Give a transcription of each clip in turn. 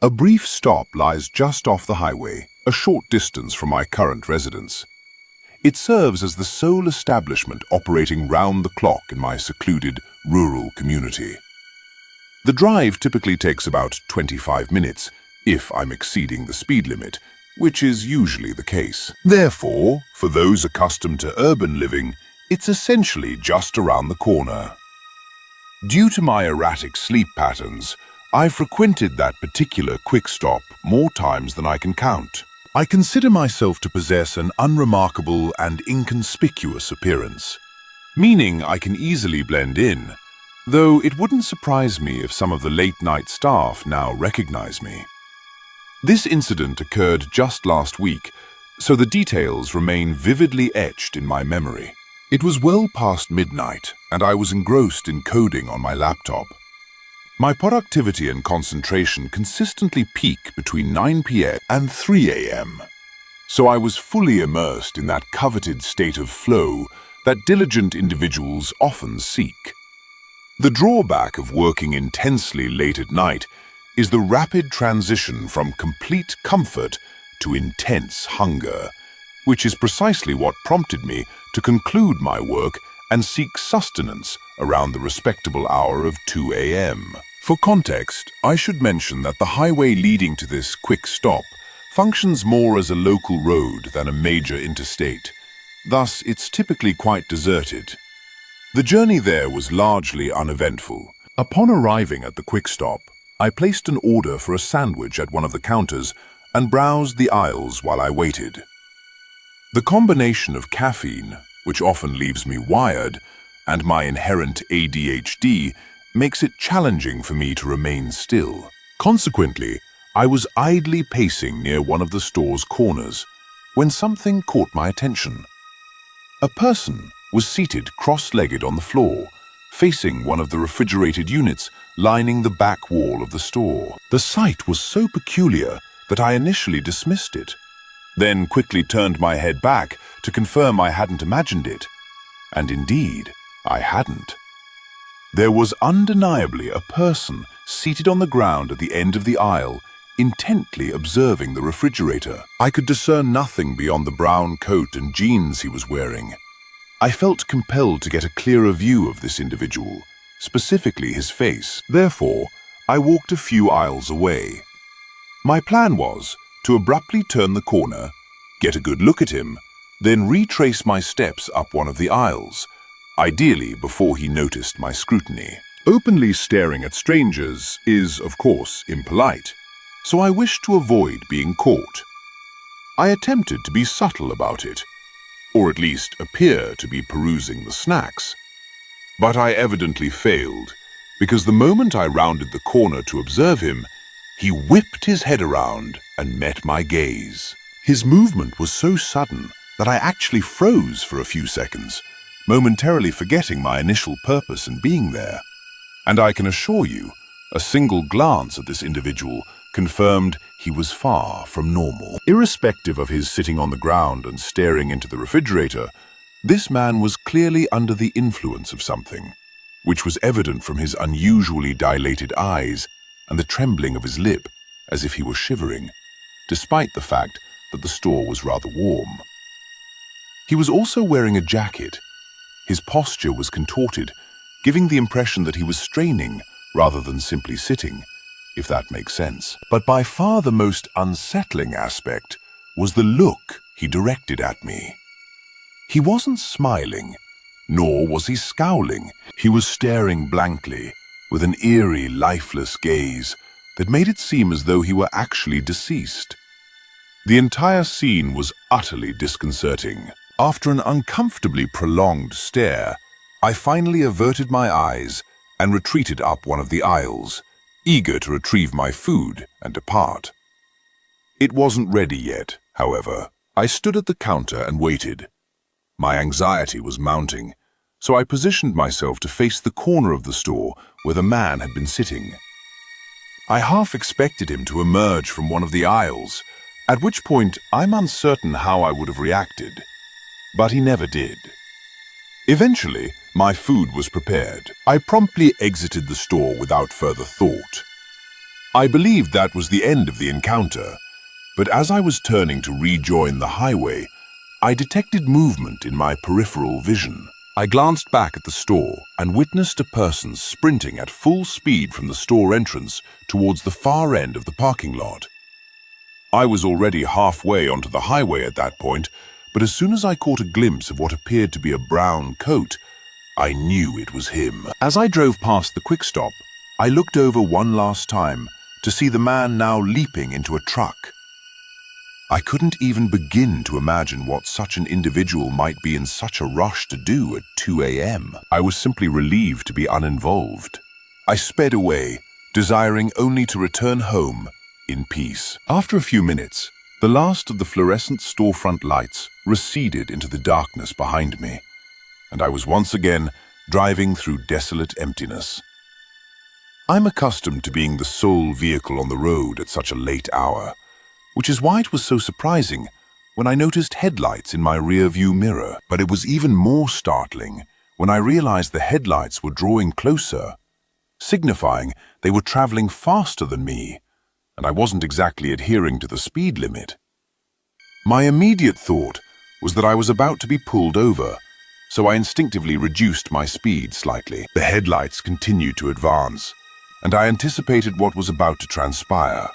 A brief stop lies just off the highway, a short distance from my current residence. It serves as the sole establishment operating round the clock in my secluded rural community. The drive typically takes about 25 minutes, if I'm exceeding the speed limit, which is usually the case. Therefore, for those accustomed to urban living, it's essentially just around the corner. Due to my erratic sleep patterns, I've frequented that particular quick stop more times than I can count. I consider myself to possess an unremarkable and inconspicuous appearance, meaning I can easily blend in, though it wouldn't surprise me if some of the late-night staff now recognize me. This incident occurred just last week, so the details remain vividly etched in my memory. It was well past midnight, and I was engrossed in coding on my laptop. My productivity and concentration consistently peak between 9 p.m. and 3 a.m. So I was fully immersed in that coveted state of flow that diligent individuals often seek. The drawback of working intensely late at night is the rapid transition from complete comfort to intense hunger, which is precisely what prompted me to conclude my work and seek sustenance around the respectable hour of 2 a.m. For context, I should mention that the highway leading to this quick stop functions more as a local road than a major interstate. Thus, it's typically quite deserted. The journey there was largely uneventful. Upon arriving at the quick stop, I placed an order for a sandwich at one of the counters and browsed the aisles while I waited. The combination of caffeine, which often leaves me wired, and my inherent ADHD makes it challenging for me to remain still. Consequently, I was idly pacing near one of the store's corners when something caught my attention. A person was seated cross-legged on the floor, facing one of the refrigerated units lining the back wall of the store. The sight was so peculiar that I initially dismissed it, then quickly turned my head back to confirm I hadn't imagined it. And indeed, I hadn't. There was undeniably a person seated on the ground at the end of the aisle, intently observing the refrigerator. I could discern nothing beyond the brown coat and jeans he was wearing. I felt compelled to get a clearer view of this individual, specifically his face. Therefore, I walked a few aisles away. My plan was to abruptly turn the corner, get a good look at him, then retrace my steps up one of the aisles, ideally before he noticed my scrutiny. Openly staring at strangers is, of course, impolite, so I wished to avoid being caught. I attempted to be subtle about it, or at least appear to be perusing the snacks. But I evidently failed, because the moment I rounded the corner to observe him, he whipped his head around and met my gaze. His movement was so sudden that I actually froze for a few seconds, momentarily forgetting my initial purpose in being there. And I can assure you, a single glance at this individual confirmed he was far from normal. Irrespective of his sitting on the ground and staring into the refrigerator, this man was clearly under the influence of something, which was evident from his unusually dilated eyes and the trembling of his lip, as if he were shivering, despite the fact that the store was rather warm. He was also wearing a jacket. His posture was contorted, giving the impression that he was straining rather than simply sitting, if that makes sense. But by far the most unsettling aspect was the look he directed at me. He wasn't smiling, nor was he scowling. He was staring blankly, with an eerie, lifeless gaze that made it seem as though he were actually deceased. The entire scene was utterly disconcerting. After an uncomfortably prolonged stare, I finally averted my eyes and retreated up one of the aisles, eager to retrieve my food and depart. It wasn't ready yet, however. I stood at the counter and waited. My anxiety was mounting, so I positioned myself to face the corner of the store where the man had been sitting. I half expected him to emerge from one of the aisles, at which point I'm uncertain how I would have reacted. But he never did. Eventually, my food was prepared. I promptly exited the store without further thought. I believed that was the end of the encounter, but as I was turning to rejoin the highway, I detected movement in my peripheral vision. I glanced back at the store and witnessed a person sprinting at full speed from the store entrance towards the far end of the parking lot. I was already halfway onto the highway at that point, but as soon as I caught a glimpse of what appeared to be a brown coat, I knew it was him. As I drove past the quick stop, I looked over one last time to see the man now leaping into a truck. I couldn't even begin to imagine what such an individual might be in such a rush to do at 2 a.m. I was simply relieved to be uninvolved. I sped away, desiring only to return home in peace. After a few minutes, the last of the fluorescent storefront lights receded into the darkness behind me, and I was once again driving through desolate emptiness. I'm accustomed to being the sole vehicle on the road at such a late hour, which is why it was so surprising when I noticed headlights in my rear-view mirror. But it was even more startling when I realized the headlights were drawing closer, signifying they were traveling faster than me, and I wasn't exactly adhering to the speed limit. My immediate thought was that I was about to be pulled over, so I instinctively reduced my speed slightly. The headlights continued to advance, and I anticipated what was about to transpire.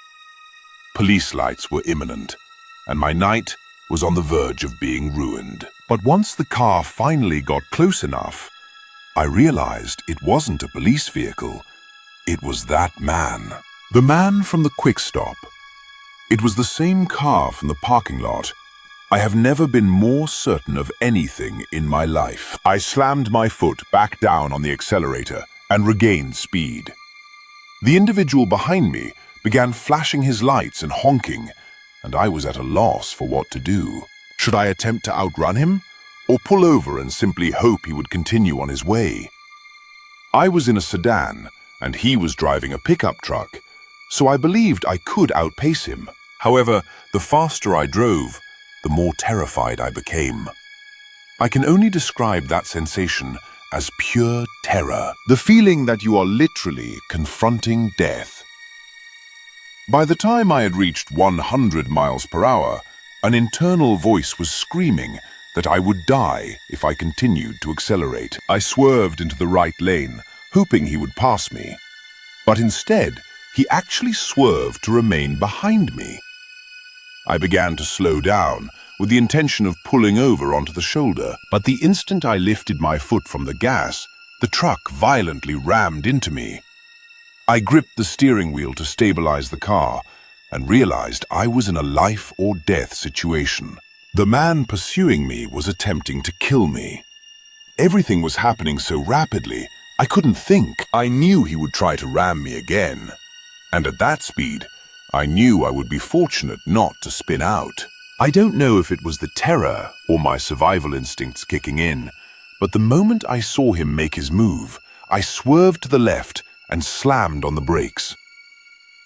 Police lights were imminent, and my night was on the verge of being ruined. But once the car finally got close enough, I realized it wasn't a police vehicle. It was that man. The man from the quick stop. It was the same car from the parking lot. I have never been more certain of anything in my life. I slammed my foot back down on the accelerator and regained speed. The individual behind me began flashing his lights and honking, and I was at a loss for what to do. Should I attempt to outrun him, or pull over and simply hope he would continue on his way? I was in a sedan, and he was driving a pickup truck, so I believed I could outpace him. However, the faster I drove, the more terrified I became. I can only describe that sensation as pure terror, the feeling that you are literally confronting death. By the time I had reached 100 miles per hour, an internal voice was screaming that I would die if I continued to accelerate. I swerved into the right lane, hoping he would pass me. But instead, he actually swerved to remain behind me. I began to slow down, with the intention of pulling over onto the shoulder, but the instant I lifted my foot from the gas, the truck violently rammed into me. I gripped the steering wheel to stabilize the car and realized I was in a life or death situation. The man pursuing me was attempting to kill me. Everything was happening so rapidly, I couldn't think. I knew he would try to ram me again, and at that speed, I knew I would be fortunate not to spin out. I don't know if it was the terror or my survival instincts kicking in, but the moment I saw him make his move, I swerved to the left and slammed on the brakes.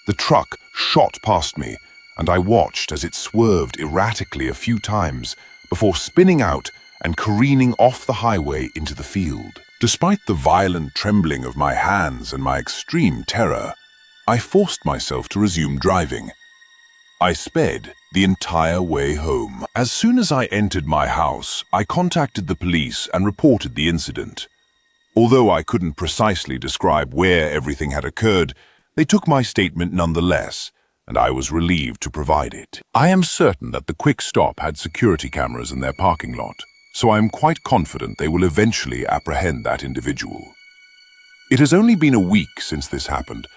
The truck shot past me, and I watched as it swerved erratically a few times before spinning out and careening off the highway into the field. Despite the violent trembling of my hands and my extreme terror, I forced myself to resume driving. I sped the entire way home. As soon as I entered my house, I contacted the police and reported the incident. Although I couldn't precisely describe where everything had occurred, they took my statement nonetheless, and I was relieved to provide it. I am certain that the quick stop had security cameras in their parking lot, so I am quite confident they will eventually apprehend that individual. It has only been a week since this happened,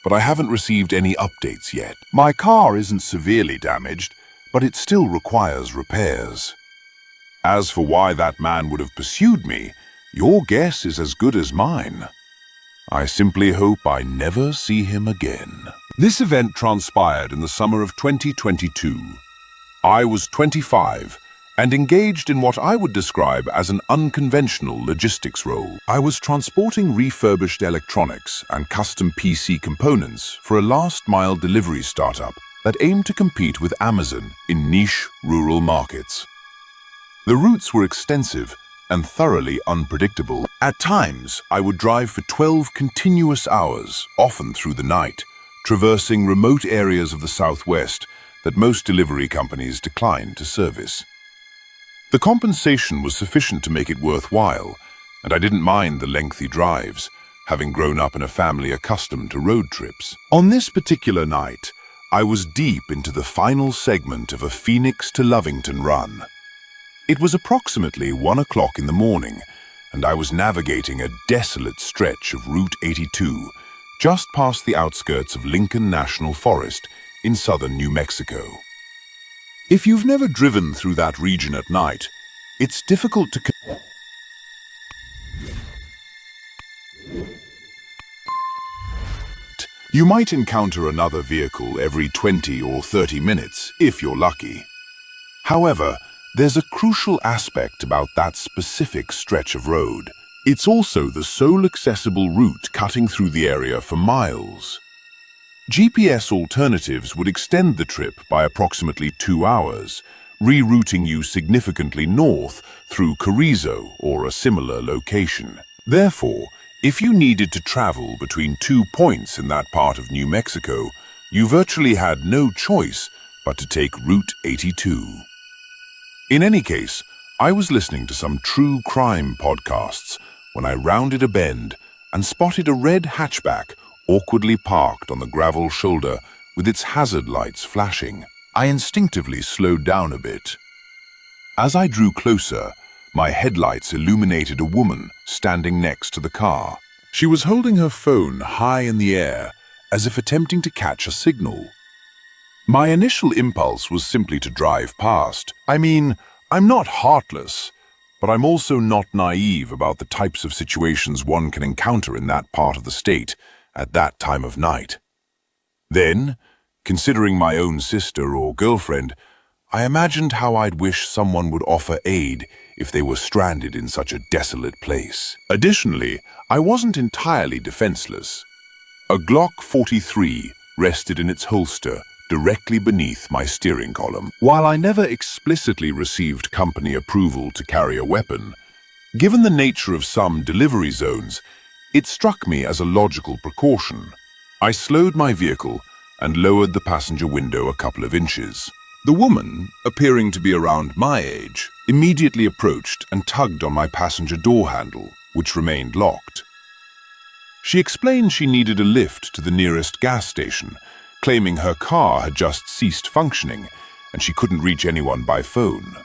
but I haven't received any updates yet. My car isn't severely damaged, but it still requires repairs. As for why that man would have pursued me, your guess is as good as mine. I simply hope I never see him again. This event transpired in the summer of 2022. I was 25 and engaged in what I would describe as an unconventional logistics role. I was transporting refurbished electronics and custom PC components for a last-mile delivery startup that aimed to compete with Amazon in niche rural markets. The routes were extensive and thoroughly unpredictable. At times, I would drive for 12 continuous hours, often through the night, traversing remote areas of the Southwest that most delivery companies decline to service. The compensation was sufficient to make it worthwhile, and I didn't mind the lengthy drives, having grown up in a family accustomed to road trips. On this particular night, I was deep into the final segment of a Phoenix to Lovington run. It was approximately 1 o'clock in the morning, and I was navigating a desolate stretch of Route 82, just past the outskirts of Lincoln National Forest in southern New Mexico. If you've never driven through that region at night, it's difficult to You might encounter another vehicle every 20 or 30 minutes, if you're lucky. However, there's a crucial aspect about that specific stretch of road. It's also the sole accessible route cutting through the area for miles. GPS alternatives would extend the trip by approximately 2 hours, rerouting you significantly north through Carrizo or a similar location. Therefore, if you needed to travel between 2 points in that part of New Mexico, you virtually had no choice but to take Route 82. In any case, I was listening to some true crime podcasts when I rounded a bend and spotted a red hatchback awkwardly parked on the gravel shoulder with its hazard lights flashing. I instinctively slowed down a bit. As I drew closer, my headlights illuminated a woman standing next to the car. She was holding her phone high in the air, as if attempting to catch a signal. My initial impulse was simply to drive past. I mean, I'm not heartless, but I'm also not naive about the types of situations one can encounter in that part of the state at that time of night. Then, considering my own sister or girlfriend, I imagined how I'd wish someone would offer aid if they were stranded in such a desolate place. Additionally, I wasn't entirely defenseless. A Glock 43 rested in its holster directly beneath my steering column. While I never explicitly received company approval to carry a weapon, given the nature of some delivery zones, it struck me as a logical precaution. I slowed my vehicle and lowered the passenger window a couple of inches. The woman, appearing to be around my age, immediately approached and tugged on my passenger door handle, which remained locked. She explained she needed a lift to the nearest gas station, claiming her car had just ceased functioning and she couldn't reach anyone by phone.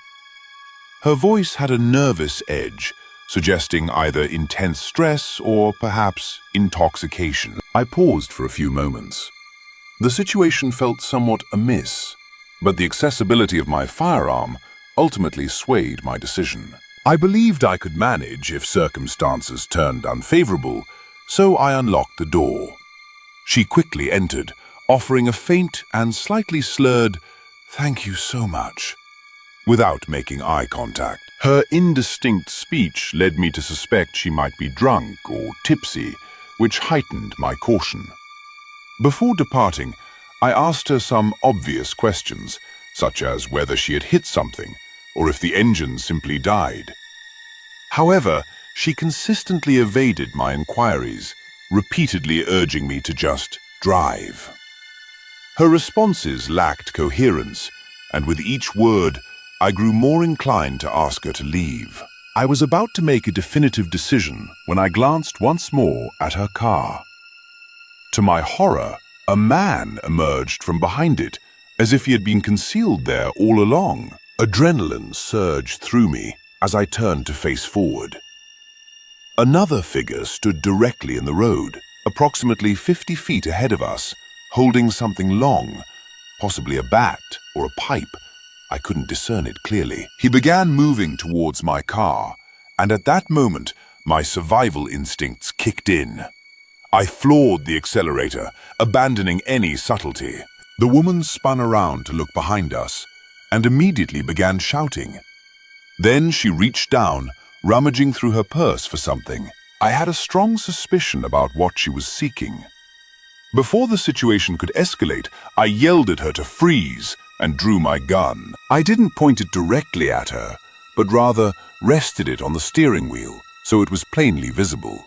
Her voice had a nervous edge, suggesting either intense stress or perhaps intoxication. I paused for a few moments. The situation felt somewhat amiss, but the accessibility of my firearm ultimately swayed my decision. I believed I could manage if circumstances turned unfavorable, so I unlocked the door. She quickly entered, offering a faint and slightly slurred, "Thank you so much," without making eye contact. Her indistinct speech led me to suspect she might be drunk or tipsy, which heightened my caution. Before departing, I asked her some obvious questions, such as whether she had hit something or if the engine simply died. However, she consistently evaded my inquiries, repeatedly urging me to just drive. Her responses lacked coherence, and with each word, I grew more inclined to ask her to leave. I was about to make a definitive decision when I glanced once more at her car. To my horror, a man emerged from behind it, as if he had been concealed there all along. Adrenaline surged through me as I turned to face forward. Another figure stood directly in the road, approximately 50 feet ahead of us, holding something long, possibly a bat or a pipe. I couldn't discern it clearly. He began moving towards my car, and at that moment, my survival instincts kicked in. I floored the accelerator, abandoning any subtlety. The woman spun around to look behind us, and immediately began shouting. Then she reached down, rummaging through her purse for something. I had a strong suspicion about what she was seeking. Before the situation could escalate, I yelled at her to freeze and drew my gun. I didn't point it directly at her, but rather rested it on the steering wheel so it was plainly visible.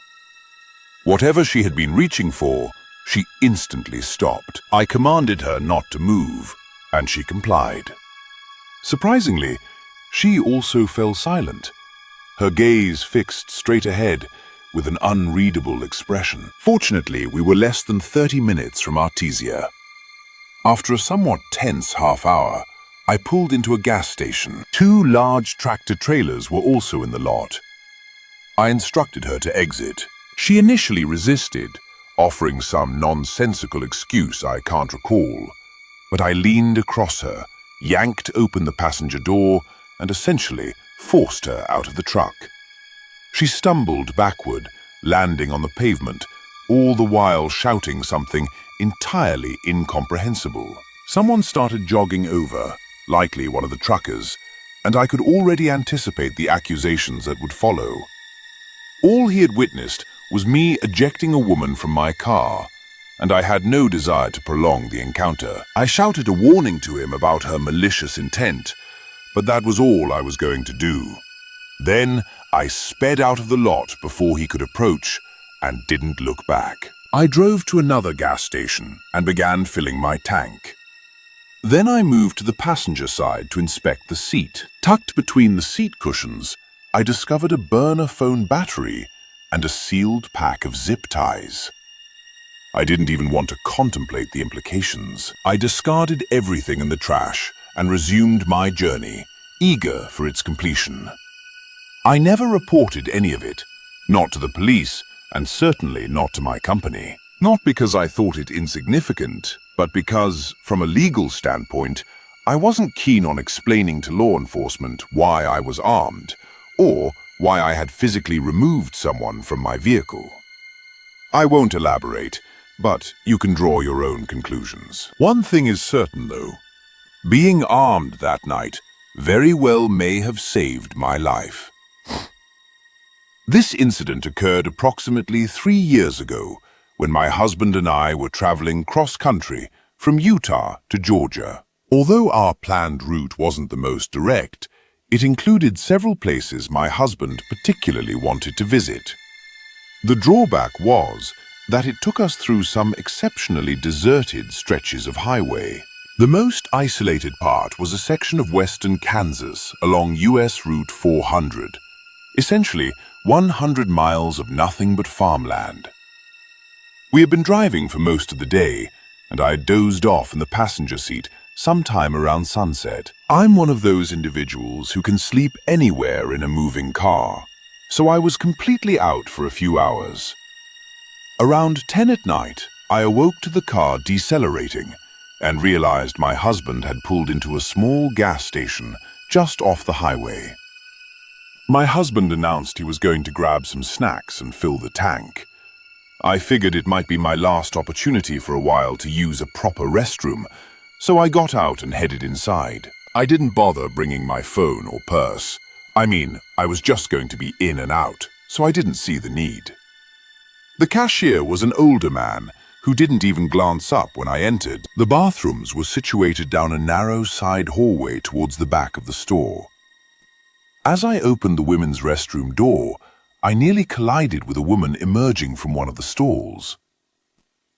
Whatever she had been reaching for, She instantly stopped. I commanded her not to move, and she complied. Surprisingly, she also fell silent, her gaze fixed straight ahead with an unreadable expression. Fortunately, we were less than 30 minutes from Artesia. After a somewhat tense half hour, I pulled into a gas station. 2 large tractor-trailers were also in the lot. I instructed her to exit. She initially resisted, offering some nonsensical excuse I can't recall. But I leaned across her, yanked open the passenger door, and essentially forced her out of the truck. She stumbled backward, landing on the pavement, all the while shouting something entirely incomprehensible. Someone started jogging over, likely one of the truckers, and I could already anticipate the accusations that would follow. All he had witnessed was me ejecting a woman from my car, and I had no desire to prolong the encounter. I shouted a warning to him about her malicious intent, but that was all I was going to do. Then I sped out of the lot before he could approach and didn't look back. I drove to another gas station and began filling my tank. Then I moved to the passenger side to inspect the seat. Tucked between the seat cushions, I discovered a burner phone battery and a sealed pack of zip ties. I didn't even want to contemplate the implications. I discarded everything in the trash and resumed my journey, eager for its completion. I never reported any of it, not to the police, and certainly not to my company. Not because I thought it insignificant, but because, from a legal standpoint, I wasn't keen on explaining to law enforcement why I was armed, or why I had physically removed someone from my vehicle. I won't elaborate, but you can draw your own conclusions. One thing is certain, though. Being armed that night very well may have saved my life. This incident occurred approximately 3 years ago, when my husband and I were traveling cross-country from Utah to Georgia. Although our planned route wasn't the most direct, it included several places my husband particularly wanted to visit. The drawback was that it took us through some exceptionally deserted stretches of highway. The most isolated part was a section of western Kansas along US Route 400, essentially 100 miles of nothing but farmland. We had been driving for most of the day, and I had dozed off in the passenger seat sometime around sunset. I'm one of those individuals who can sleep anywhere in a moving car, so I was completely out for a few hours. Around 10 at night, I awoke to the car decelerating and realized my husband had pulled into a small gas station just off the highway. My husband announced he was going to grab some snacks and fill the tank. I figured it might be my last opportunity for a while to use a proper restroom, so I got out and headed inside. I didn't bother bringing my phone or purse. I mean, I was just going to be in and out, so I didn't see the need. The cashier was an older man who didn't even glance up when I entered. The bathrooms were situated down a narrow side hallway towards the back of the store. As I opened the women's restroom door, I nearly collided with a woman emerging from one of the stalls.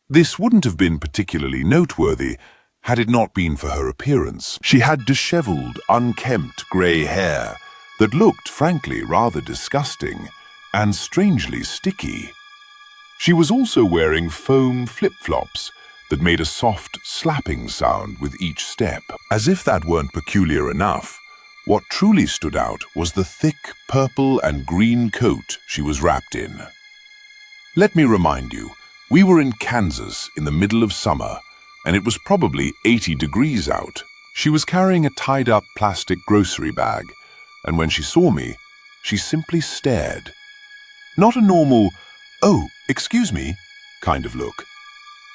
This wouldn't have been particularly noteworthy had it not been for her appearance. She had disheveled, unkempt grey hair that looked, frankly, rather disgusting and strangely sticky. She was also wearing foam flip-flops that made a soft slapping sound with each step. As if that weren't peculiar enough, what truly stood out was the thick purple and green coat she was wrapped in. Let me remind you, we were in Kansas in the middle of summer, and it was probably 80 degrees out. She was carrying a tied-up plastic grocery bag, and when she saw me, she simply stared. Not a normal, "Oh, excuse me," kind of look,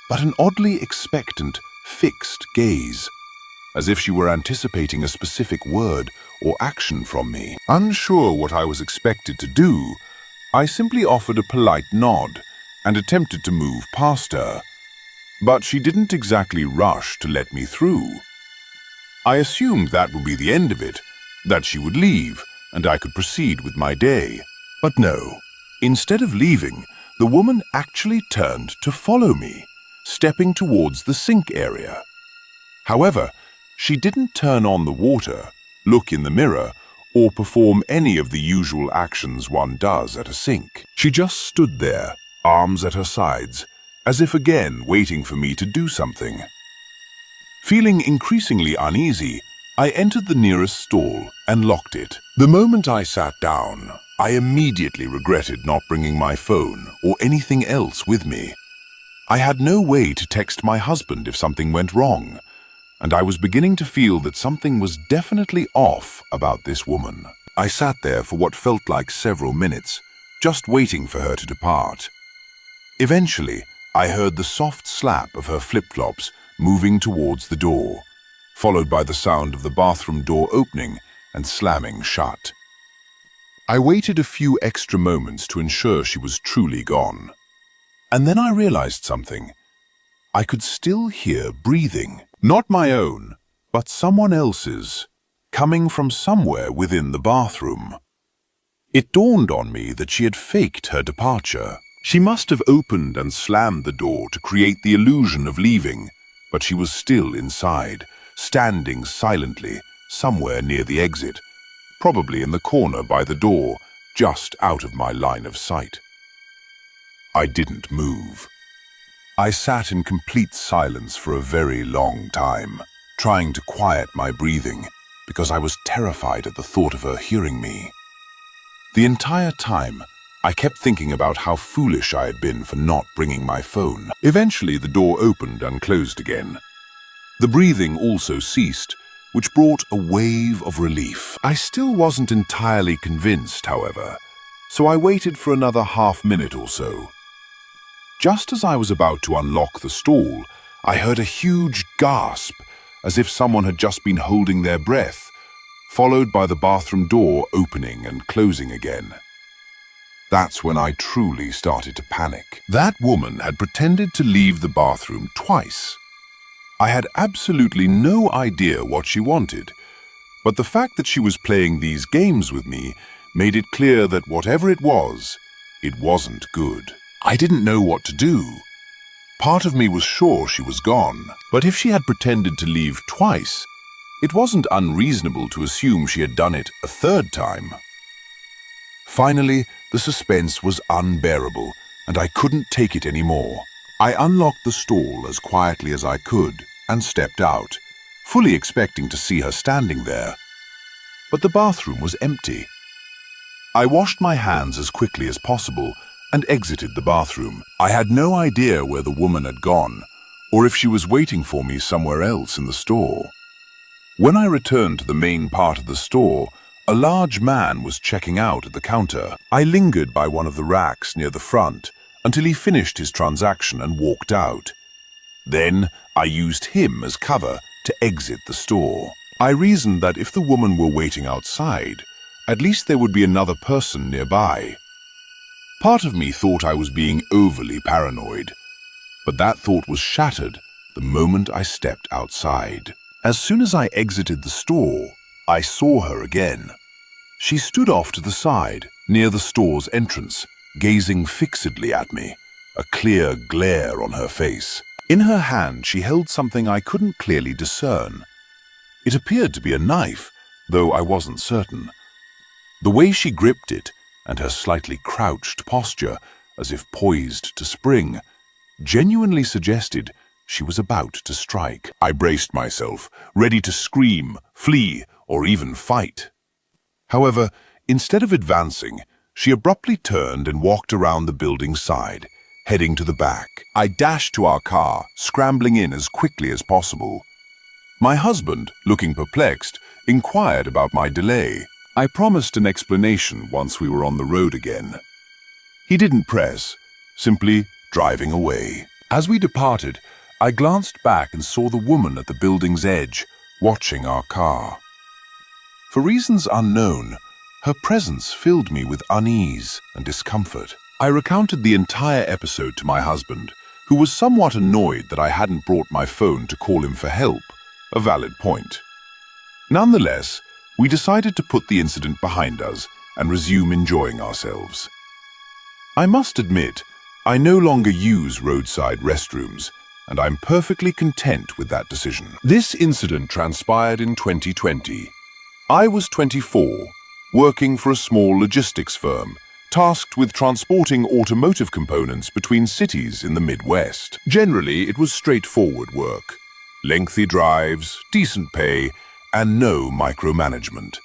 but an oddly expectant, fixed gaze, as if she were anticipating a specific word or action from me. Unsure what I was expected to do, I simply offered a polite nod and attempted to move past her. But she didn't exactly rush to let me through. I assumed that would be the end of it, that she would leave and I could proceed with my day. But no. Instead of leaving, the woman actually turned to follow me, stepping towards the sink area. However, she didn't turn on the water, look in the mirror, or perform any of the usual actions one does at a sink. She just stood there, arms at her sides, as if again waiting for me to do something. Feeling increasingly uneasy, I entered the nearest stall and locked it. The moment I sat down, I immediately regretted not bringing my phone or anything else with me. I had no way to text my husband if something went wrong, and I was beginning to feel that something was definitely off about this woman. I sat there for what felt like several minutes, just waiting for her to depart. Eventually, I heard the soft slap of her flip-flops moving towards the door, followed by the sound of the bathroom door opening and slamming shut. I waited a few extra moments to ensure she was truly gone. And then I realized something. I could still hear breathing. Not my own, but someone else's, coming from somewhere within the bathroom. It dawned on me that she had faked her departure. She must have opened and slammed the door to create the illusion of leaving, but she was still inside, standing silently, somewhere near the exit, probably in the corner by the door, just out of my line of sight. I didn't move. I sat in complete silence for a very long time, trying to quiet my breathing, because I was terrified at the thought of her hearing me. The entire time, I kept thinking about how foolish I had been for not bringing my phone. Eventually, the door opened and closed again. The breathing also ceased, which brought a wave of relief. I still wasn't entirely convinced, however, so I waited for another half-minute or so. Just as I was about to unlock the stall, I heard a huge gasp, as if someone had just been holding their breath, followed by the bathroom door opening and closing again. That's when I truly started to panic. That woman had pretended to leave the bathroom twice. I had absolutely no idea what she wanted, but the fact that she was playing these games with me made it clear that whatever it wasn't good. I didn't know what to do. Part of me was sure she was gone, but if she had pretended to leave twice, it wasn't unreasonable to assume she had done it a third time. Finally, the suspense was unbearable, and I couldn't take it anymore. I unlocked the stall as quietly as I could and stepped out, fully expecting to see her standing there. But the bathroom was empty. I washed my hands as quickly as possible and exited the bathroom. I had no idea where the woman had gone, or if she was waiting for me somewhere else in the store. When I returned to the main part of the store, a large man was checking out at the counter. I lingered by one of the racks near the front until he finished his transaction and walked out. Then I used him as cover to exit the store. I reasoned that if the woman were waiting outside, at least there would be another person nearby. Part of me thought I was being overly paranoid, but that thought was shattered the moment I stepped outside. As soon as I exited the store, I saw her again. She stood off to the side, near the store's entrance, gazing fixedly at me, a clear glare on her face. In her hand, she held something I couldn't clearly discern. It appeared to be a knife, though I wasn't certain. The way she gripped it, and her slightly crouched posture, as if poised to spring, genuinely suggested she was about to strike. I braced myself, ready to scream, flee, or even fight. However, instead of advancing, she abruptly turned and walked around the building's side, heading to the back. I dashed to our car, scrambling in as quickly as possible. My husband, looking perplexed, inquired about my delay. I promised an explanation once we were on the road again. He didn't press, simply driving away. As we departed, I glanced back and saw the woman at the building's edge, watching our car. For reasons unknown, her presence filled me with unease and discomfort. I recounted the entire episode to my husband, who was somewhat annoyed that I hadn't brought my phone to call him for help, a valid point. Nonetheless, we decided to put the incident behind us and resume enjoying ourselves. I must admit, I no longer use roadside restrooms, and I'm perfectly content with that decision. This incident transpired in 2020. I was 24, working for a small logistics firm, tasked with transporting automotive components between cities in the Midwest. Generally, it was straightforward work. Lengthy drives, decent pay, and no micromanagement.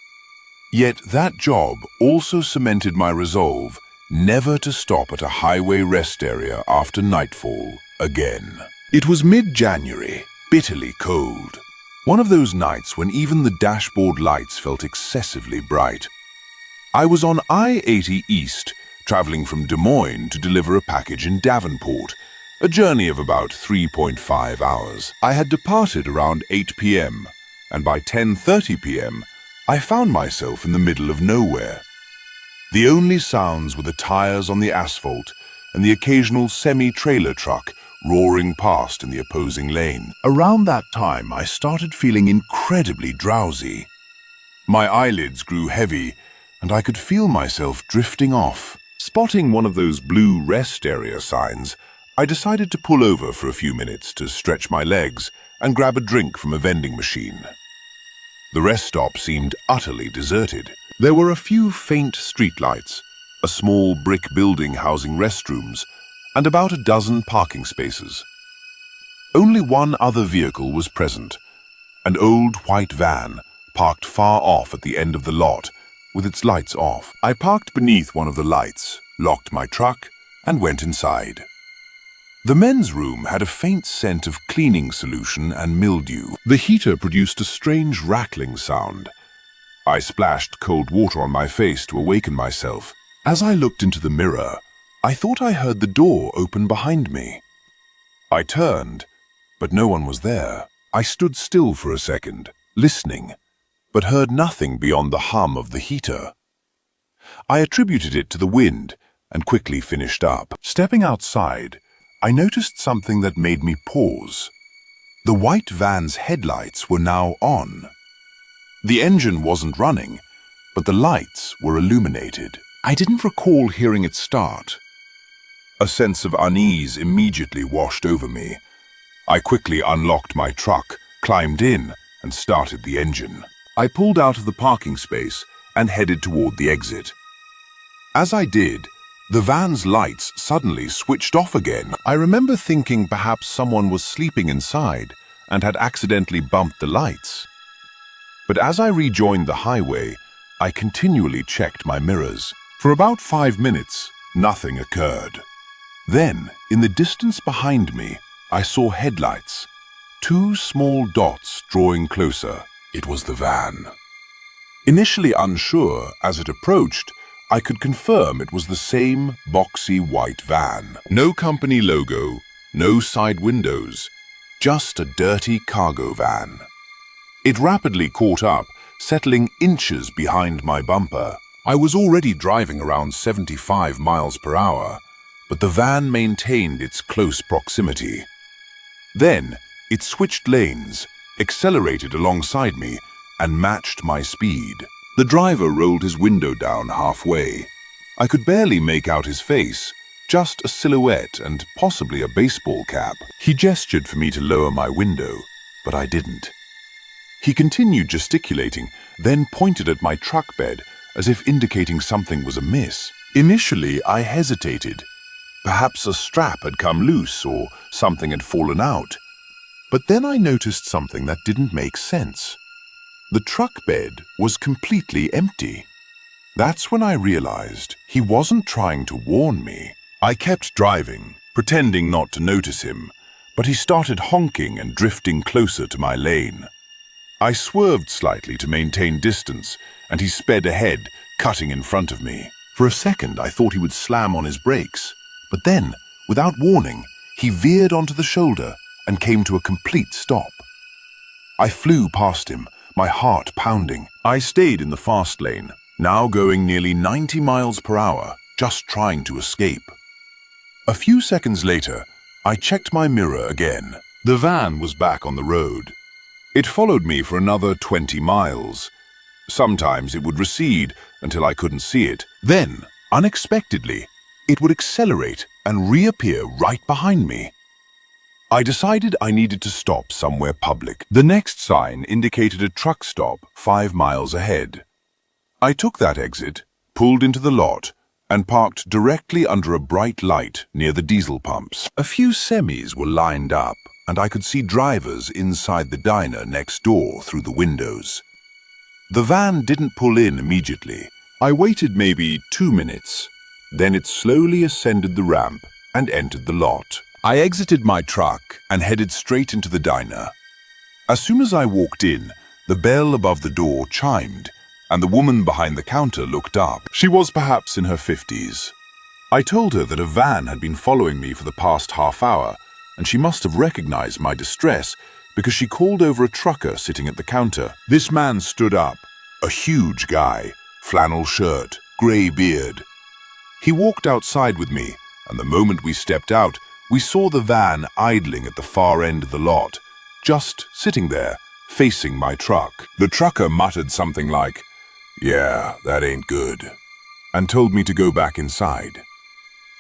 Yet that job also cemented my resolve never to stop at a highway rest area after nightfall again. It was mid-January, bitterly cold. One of those nights when even the dashboard lights felt excessively bright. I was on I-80 East, traveling from Des Moines to deliver a package in Davenport, a journey of about 3.5 hours. I had departed around 8 p.m., and by 10:30 p.m., I found myself in the middle of nowhere. The only sounds were the tires on the asphalt and the occasional semi-trailer truck roaring past in the opposing lane. Around that time, I started feeling incredibly drowsy. My eyelids grew heavy, and I could feel myself drifting off. Spotting one of those blue rest area signs, I decided to pull over for a few minutes to stretch my legs and grab a drink from a vending machine. The rest stop seemed utterly deserted. There were a few faint streetlights, a small brick building housing restrooms, and about a dozen parking spaces. Only one other vehicle was present, an old white van parked far off at the end of the lot with its lights off. I parked beneath one of the lights, locked my truck, and went inside. The men's room had a faint scent of cleaning solution and mildew. The heater produced a strange rattling sound. I splashed cold water on my face to awaken myself. As I looked into the mirror, I thought I heard the door open behind me. I turned, but no one was there. I stood still for a second, listening, but heard nothing beyond the hum of the heater. I attributed it to the wind and quickly finished up. Stepping outside, I noticed something that made me pause. The white van's headlights were now on. The engine wasn't running, but the lights were illuminated. I didn't recall hearing it start. A sense of unease immediately washed over me. I quickly unlocked my truck, climbed in, and started the engine. I pulled out of the parking space and headed toward the exit. As I did, the van's lights suddenly switched off again. I remember thinking perhaps someone was sleeping inside and had accidentally bumped the lights. But as I rejoined the highway, I continually checked my mirrors. For about 5 minutes, nothing occurred. Then, in the distance behind me, I saw headlights, 2 small dots drawing closer. It was the van. Initially unsure, as it approached, I could confirm it was the same boxy white van. No company logo, no side windows, just a dirty cargo van. It rapidly caught up, settling inches behind my bumper. I was already driving around 75 miles per hour, but the van maintained its close proximity. Then, it switched lanes, accelerated alongside me, and matched my speed. The driver rolled his window down halfway. I could barely make out his face, just a silhouette and possibly a baseball cap. He gestured for me to lower my window, but I didn't. He continued gesticulating, then pointed at my truck bed as if indicating something was amiss. Initially, I hesitated. Perhaps a strap had come loose or something had fallen out. But then I noticed something that didn't make sense. The truck bed was completely empty. That's when I realized he wasn't trying to warn me. I kept driving, pretending not to notice him, but he started honking and drifting closer to my lane. I swerved slightly to maintain distance, and he sped ahead, cutting in front of me. For a second, I thought he would slam on his brakes, but then, without warning, he veered onto the shoulder and came to a complete stop. I flew past him, my heart pounding. I stayed in the fast lane, now going nearly 90 miles per hour, just trying to escape. A few seconds later, I checked my mirror again. The van was back on the road. It followed me for another 20 miles. Sometimes it would recede until I couldn't see it. Then, unexpectedly, it would accelerate and reappear right behind me. I decided I needed to stop somewhere public. The next sign indicated a truck stop 5 miles ahead. I took that exit, pulled into the lot, and parked directly under a bright light near the diesel pumps. A few semis were lined up, and I could see drivers inside the diner next door through the windows. The van didn't pull in immediately. I waited maybe 2 minutes. Then it slowly ascended the ramp and entered the lot. I exited my truck and headed straight into the diner. As soon as I walked in, the bell above the door chimed, and the woman behind the counter looked up. She was perhaps in her 50s. I told her that a van had been following me for the past half hour, and she must have recognized my distress because she called over a trucker sitting at the counter. This man stood up, a huge guy, flannel shirt, grey beard. He walked outside with me, and the moment we stepped out, we saw the van idling at the far end of the lot, just sitting there, facing my truck. The trucker muttered something like, "Yeah, that ain't good," and told me to go back inside.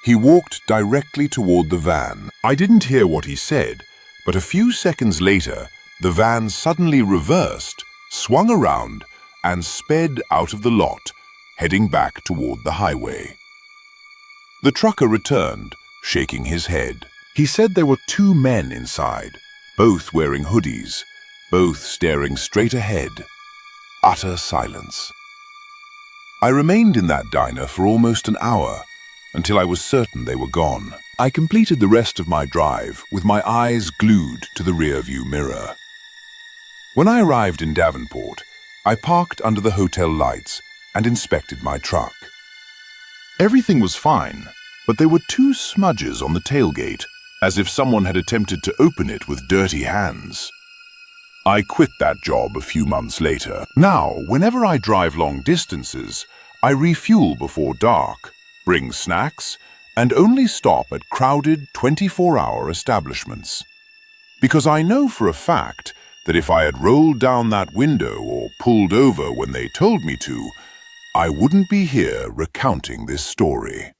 He walked directly toward the van. I didn't hear what he said, but a few seconds later, the van suddenly reversed, swung around, and sped out of the lot, heading back toward the highway. The trucker returned, shaking his head. He said there were 2 men inside, both wearing hoodies, both staring straight ahead. Utter silence. I remained in that diner for almost an hour, until I was certain they were gone. I completed the rest of my drive with my eyes glued to the rearview mirror. When I arrived in Davenport, I parked under the hotel lights and inspected my truck. Everything was fine, but there were 2 smudges on the tailgate, as if someone had attempted to open it with dirty hands. I quit that job a few months later. Now, whenever I drive long distances, I refuel before dark, bring snacks, and only stop at crowded 24-hour establishments. Because I know for a fact that if I had rolled down that window or pulled over when they told me to, I wouldn't be here recounting this story.